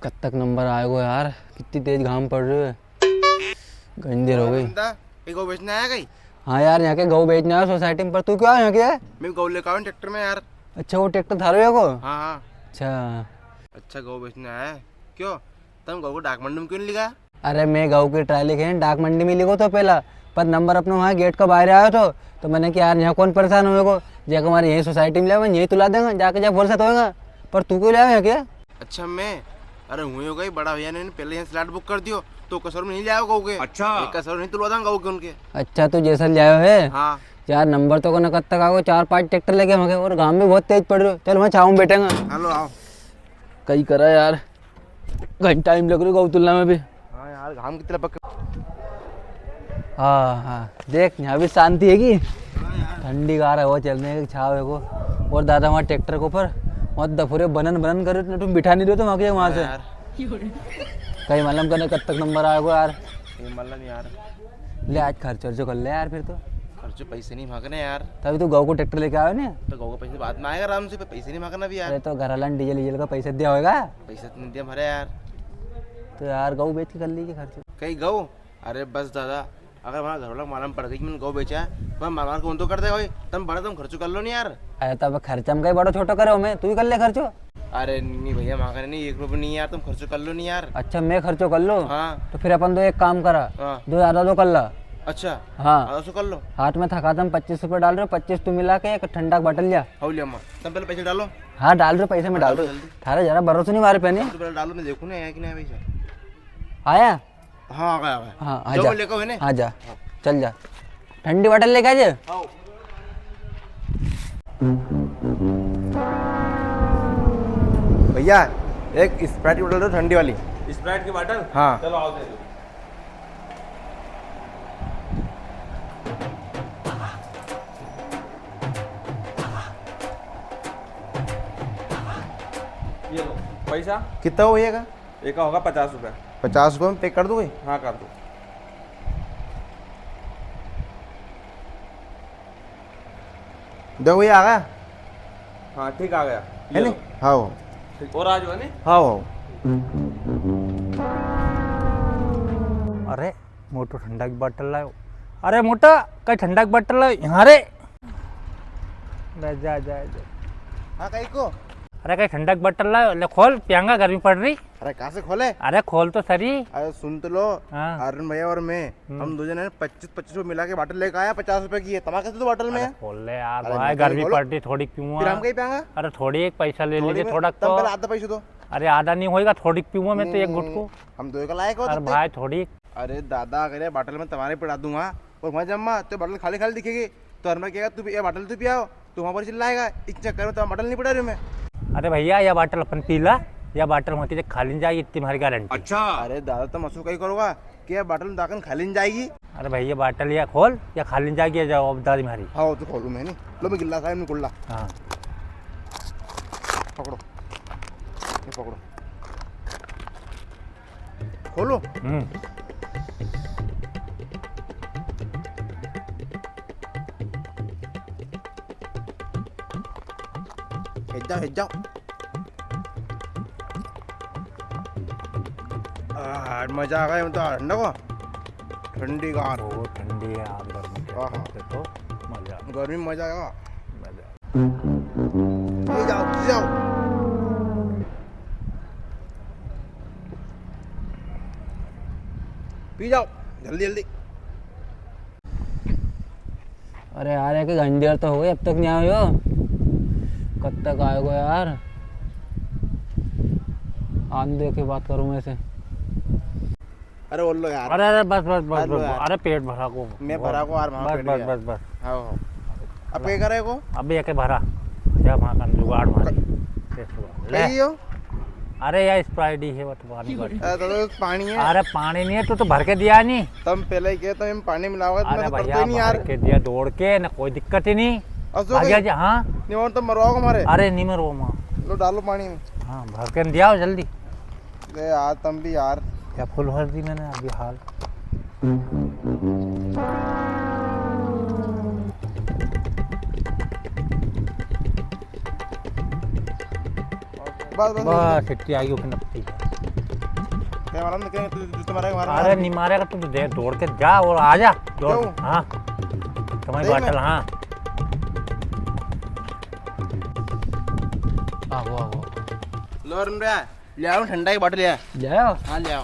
कब तक नंबर आएगा यार, कितनी तेज घाम पड़ रही है, घनी देर हो गई। एक गौ बेचने आया कहीं? हाँ यार, यहाँ के गऊ बेचने आया सोसाइटी में। पर तू क्या यहाँ के है? मैं गौ लेकर आऊँ ट्रैक्टर में यार। अच्छा, वो ट्रैक्टर था रहे को? हाँ हाँ। अच्छा गौ बेचने आया है। क्यों, तुम गौ को डाक मंडी में क्यों नहीं लिखा? अरे मैं गऊ की ट्राली के डाक मंडी में लिखो तो पहला, पर नंबर अपना वहाँ गेट का बाहर आया तो मैंने कि यार यहाँ कौन परेशान हुए को, जाकर हमारे यही सोसाइटी में ले यही तुला देंगे जाके, जब फुर्सत होगा। पर तू क्यों लाया यहाँ के? अच्छा मैं, अरे हुए हो गई बड़ा भैया ने पहले यहाँ स्लॉट बुक कर दियो तो कसर में नहीं लाया गौ के। अच्छा, एक कसर नहीं तुलवा दूंगा गौ के उनके। अच्छा, तू जैसा लाया है? हाँ यार नंबर तो को कब तक आओ, 4-5 ट्रैक्टर लेके वहाँ, और घाम भी बहुत तेज पड़ रही हो। चल वहाँ छाऊँ बैठेंगे। हेलो आओ। कहीं करा यार, घंटा टाइम लग रही गौ तुलना में भी। हाँ यार घाम की तरफ। हाँ देख, यहाँ भी शांति है कि ठंडी कार है वो चलने की छाव है को। और दादा वहाँ ट्रैक्टर के ऊपर बहुत दफूरे बनन कर रहे, तुम बिठा नहीं रहे तो वहाँ से कहीं मालूम करने कब तक नंबर आएगा यार। मतलब यार ले आज खर्च वर्च कर ले यार, फिर तो खर्चे पैसे नहीं मांगने यार। तभी तो गौ को ट्रैक्टर लेके आयो ना, तो गौ का पैसे बाद में आएगा आराम से, पैसे नहीं मांगना भी यार। अरे तो घर वाला डीजल का पैसा दिया होगा, पैसा तो नहीं दिया हमारे यार। तो यार गौ बेच के कर लीजिए खर्च। कहीं गौ, अरे बस दादा, अगर हमारा घर वाला मालूम पड़ गई कि मैंने गौ बेचा है तो हम मालूम कौन तो कर देगा भाई। तुम बड़ा तुम खर्चो कर लो नहीं यार। अरे तब खर्चा में कहीं बड़ा छोटा करे मैं, तू ही कर ले खर्चो। अरे नहीं भैया मांगने नहीं, 1 रुपये नहीं यार, तुम खर्चो कर लो नहीं यार। अच्छा मैं खर्चो कर लो? हाँ तो फिर अपन तो एक काम करा, हाँ 2 तो कर ला। अच्छा हाँ तो कर लो। हाथ में थका तुम 25 रुपये डाल रहे हो, 25 तू मिला के एक ठंडा बटल लिया। हो लिया अम्मा, तुम पहले पैसे डालो। हाँ डाल रहे हो, पैसे में डाल रहे हो। थारे जरा भरोसा नहीं मारे पहने। तो पहले डालो, मैं देखूँ ना आया कि नहीं पैसा। आया? हाँ आ गया। हाँ आ जाओ जा, लेकर मैंने। हाँ जा, चल जा, ठंडी बटल लेके आ जा। आओ। भैया एक स्प्राइट की बोतल दो, ठंडी वाली। स्प्राइट की बोतल? हाँ चलो आओ दे दो। ये लो पैसा। कितना हो भैया का? एक का होगा 50 रुपये। 50 रुपये में पे कर दो भाई। हाँ कर दो। देखो भैया आ गया हाँ ठीक आ गया। है नहीं? हाँ हो। ठीक और आज है हाँ हो। अरे मोटो ठंडा की बोतल लाओ। अरे मोटा कहीं ठंडा की बोतल लाओ यहाँ रे। जा जा जा। हाँ कहीं को? अरे कहीं ठंडा की बोतल लाओ, ले खोल, पियांगा गर्मी पड़ रही। अरे कहाँ से खोले? अरे खोल तो सरी। अरे सुन तो लो। हाँ। अरुण भैया और मैं, हम दो जने 25 रुपये मिला के बोतल लेकर आया, 50 रुपए की है। तमाके से तो बोतल में है। खोल ले यार अरे भाई, निकल गर्मी खोलो। पड़ रही, थोड़ी फिर हम पीऊँगा। कहीं पाएंगे? अरे थोड़ी एक पैसा ले लीजिए, में- थोड़ा तब तो। पहले आधा पैसे दो। अरे आधा नहीं होएगा, थोड़ी पीऊँगा मैं तो एक घुट को। हम दो का लायक हो अरे तब तक। भाई थोड़ी। अरे दादा अगर ये बोतल में तुम्हारे पिला दूंगा और वहाँ जम्मा तो बोतल खाली खाली दिखेगी, तो हर मैं कहेगा तू ये बोतल तू पियाओ, तो वहाँ पर चिल्लाएगा। इस चक्कर में तो बोतल नहीं पड़ा रही मैं। अरे भैया यह बोतल अपन पीला, या बोतल वहाँ की खाली जाएगी, इतनी हमारी गारंटी। अच्छा। अरे दादा तुम असू कहीं करोगा कि ये बोतल दाकन खाली नहीं जाएगी। अरे भैया बोतल या खोल या खाली जाएगी, या जाओ अब दादी हमारी। हाँ तो खोलूँ मैं नहीं। लो मैं गिल्ला साहब कुल्ला हाँ पकड़ो, ये पकड़ो, खोलो। हिट जाओ। मजा आ गया तो ठंडा को, ठंडी का बहुत ठंडी है आप गर्मी के हाँ। से तो मजा गर्मी में मजा आएगा। मजा। ये जाओ। पी जाओ जल्दी जल्दी। अरे यार एक घंटी देर तो हो गई, अब तक नहीं आए हो, कब तक आएगा यार? आंधे की बात करूँ मैं से। अरे बोल लो यार। अरे अरे बस बस बस लो बस, यार। अरे पेट भरा को। मैं भरा को यार, वहाँ बस पेट बस गया। बस बस। हाँ हाँ। अब क्या करे को? अभी एक भरा या वहाँ का जुगाड़ मारी। ले। ले हो? अरे यार स्प्राइट ही है वो तो पानी भर। तो पानी है। अरे पानी नहीं है तो भर के दिया नहीं। तुम पहले ही कहे तो पानी मिलाओगे तो अरे मैं तो करता भैया ही नहीं यार। भर के दिया दौड़ के, ना कोई दिक्कत ही नहीं। असो आ गया कहीं जी। हाँ नहीं और तो मरवाओगे हमारे। अरे नहीं मरो माँ। लो डालो पानी में। हाँ भर के दिया जल्दी। ले यार तुम भी यार। या फुल भर दी मैंने अभी हाल। बस बस बस इतनी आई ओके नपती है। क्या मालूम निकलेंगे तो मारेगा मारेगा अरे नहीं मारेगा तू दे दौड़ के जा और आ जा दौड़ जाऊँ? हाँ तुम्हारी सही में? बॉटल हाँ आओ आओ लो अरुण भैया ले आओ ठंडा की बोतल ले आ जाओ। हाँ ले आओ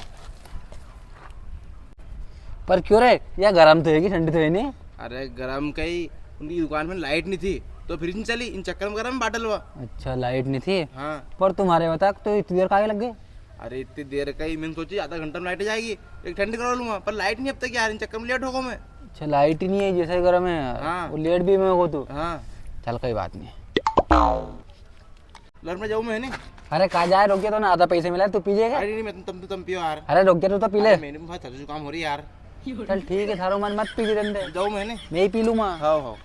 पर क्यों रे, या गरम तो है कि ठंडी तो है नहीं? अरे गरम कहीं उनकी दुकान में लाइट नहीं थी तो फ्रिज नहीं चली इन चक्कर में गरम बाटल हुआ अच्छा लाइट नहीं थी। हाँ पर तुम्हारे बता तो इतनी देर काहे लग गई? अरे इतनी देर का ही मैंने सोची आधा घंटा में लाइट आ जाएगी एक ठंडी करा लूंगा पर लाइट नहीं अब तक यार इन चक्कर में लेट होगा मैं अच्छा लाइट ही नहीं है जैसे गर्म है यार। हाँ। वो लेट भी मैं हो तू। हाँ चल कोई बात नहीं। लड़ में जाऊँ मैं नहीं अरे कहा जाए, रुक गया तो ना आधा पैसे मिला तू पीजेगा। अरे नहीं मैं तुम पियो यार अरे रुक गया तो पी ले। मैंने बहुत सर्दी जुकाम हो रही है यार चल ठीक है, थारो मन मत पीजे दंडे, जाऊँ मैंने मैं ही पी लूँगा। हाँ हाँ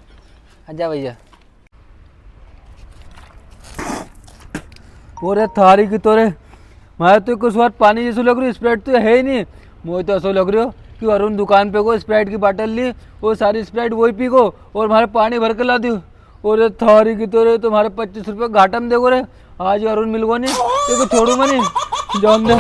आजा भैया। ओरे थारी की तोरे मैं तो कुछ बात पानी जैसे लग रही, स्प्राइट तो है ही नहीं। मुझे तो ऐसा लग रही हो कि अरुण दुकान पे को स्प्राइट की बोतल ली, वो सारी स्प्राइट वही पी को और हमारे पानी भर के ला दी। और थारी की तोरे तुम्हारे 25 रुपये घाटा में देखो रे। आज अरुण मिल गो नहीं, देखो छोड़ूंगा नहीं, जान दे।